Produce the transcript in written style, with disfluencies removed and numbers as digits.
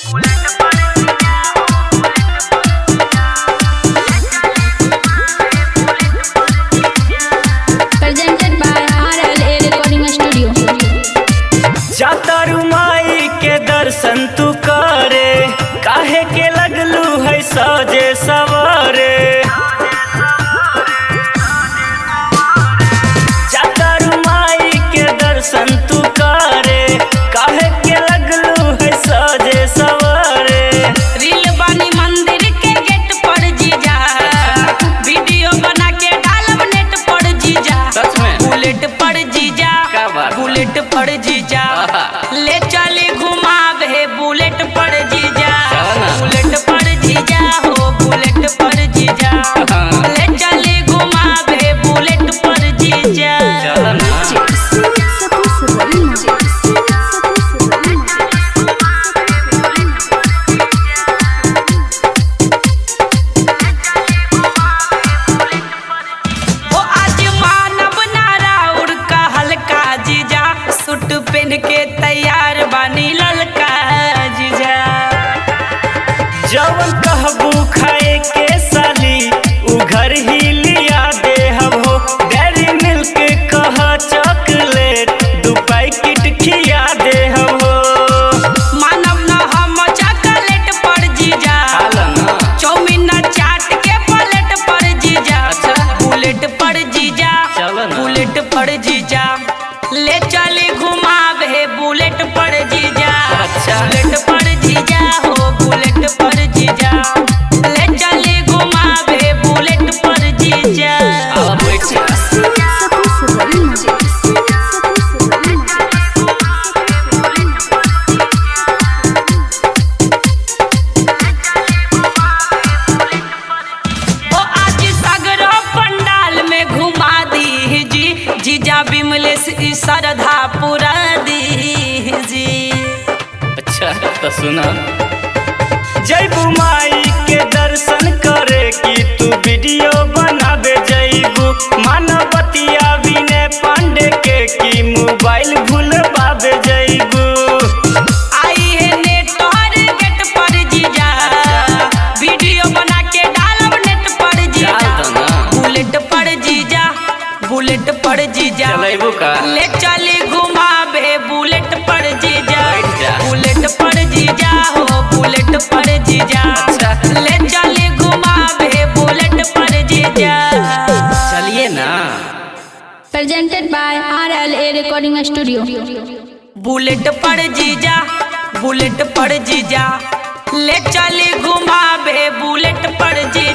Presented by RLA Recording Studio. जातारू माई के दर्शन तू करे, काहे के लगलू है सजे सवारे। जातारू माई के दर्शन तू करे, काहे के लगलू है सजे सवारे। रील बानी मंदिर के गेट पर जीजा, वीडियो बना के डालब नेट पर जीजा। सच में? बुलेट पर जीजा, क्या बात? बुलेट पर जीजा, ले चले घुमावे बुलेट पर जीजा। चल ना। बुलेट पर जीजा हो, बुलेट पर जीजा, ले चले घुमावे बुलेट पर जीजा। चल ना। ओ आज मानव नाराउर का हल्का जीजा, सूट पहन के तैयार बानी ललका जीजा। जवन कहबू खाए के साली, उ घर ही लिया दे हम हो। डेयरी मिल्क कह चॉकलेट, 2 पैकेट खिया दे हम हो। मानव न हम चॉकलेट पर जीजा, चौमिन चाट के प्लेट पर जीजा। बुलेट पर जीजा, चलो ना। बुलेट पर जीजा, ले चले घुमावे बुलेट पर जीजा। अच्छा। बुलेट पर जीजा हो, बुलेट पर जीजा, ले चले घुमावे बुलेट पर जीजा। ओ आज सागरो पंडाल में घुमा दी जी, जीजा बिमलेश ई श्रद्धा पूरा दी जी। अच्छा तो सुना, जयबू माई के दर्शन करे कि तू वीडियो बनाबे जयबू। मानवतिया विनय पांडे के की मोबाइल भूलबाबे जयबू। आई है नेट गेट पर जीजा, वीडियो बना के डालब नेट पर जीजा। डाल दो ना। बुलेट पर जीजा, बुलेट पर जीजा, चलेबू का? ले चले घुमावे बुलेट पर जीजा। बैठ जा। बुलेट पर जीजा हो, बुलेट पर जीजा, अच्छा। ले चले घुमावे बुलेट पर जीजा। चलिए ना। Presented by RLA Recording Studio. Bullet पर जीजा, बुलेट पर जीजा, ले चले घुमावे बुलेट पर जीजा।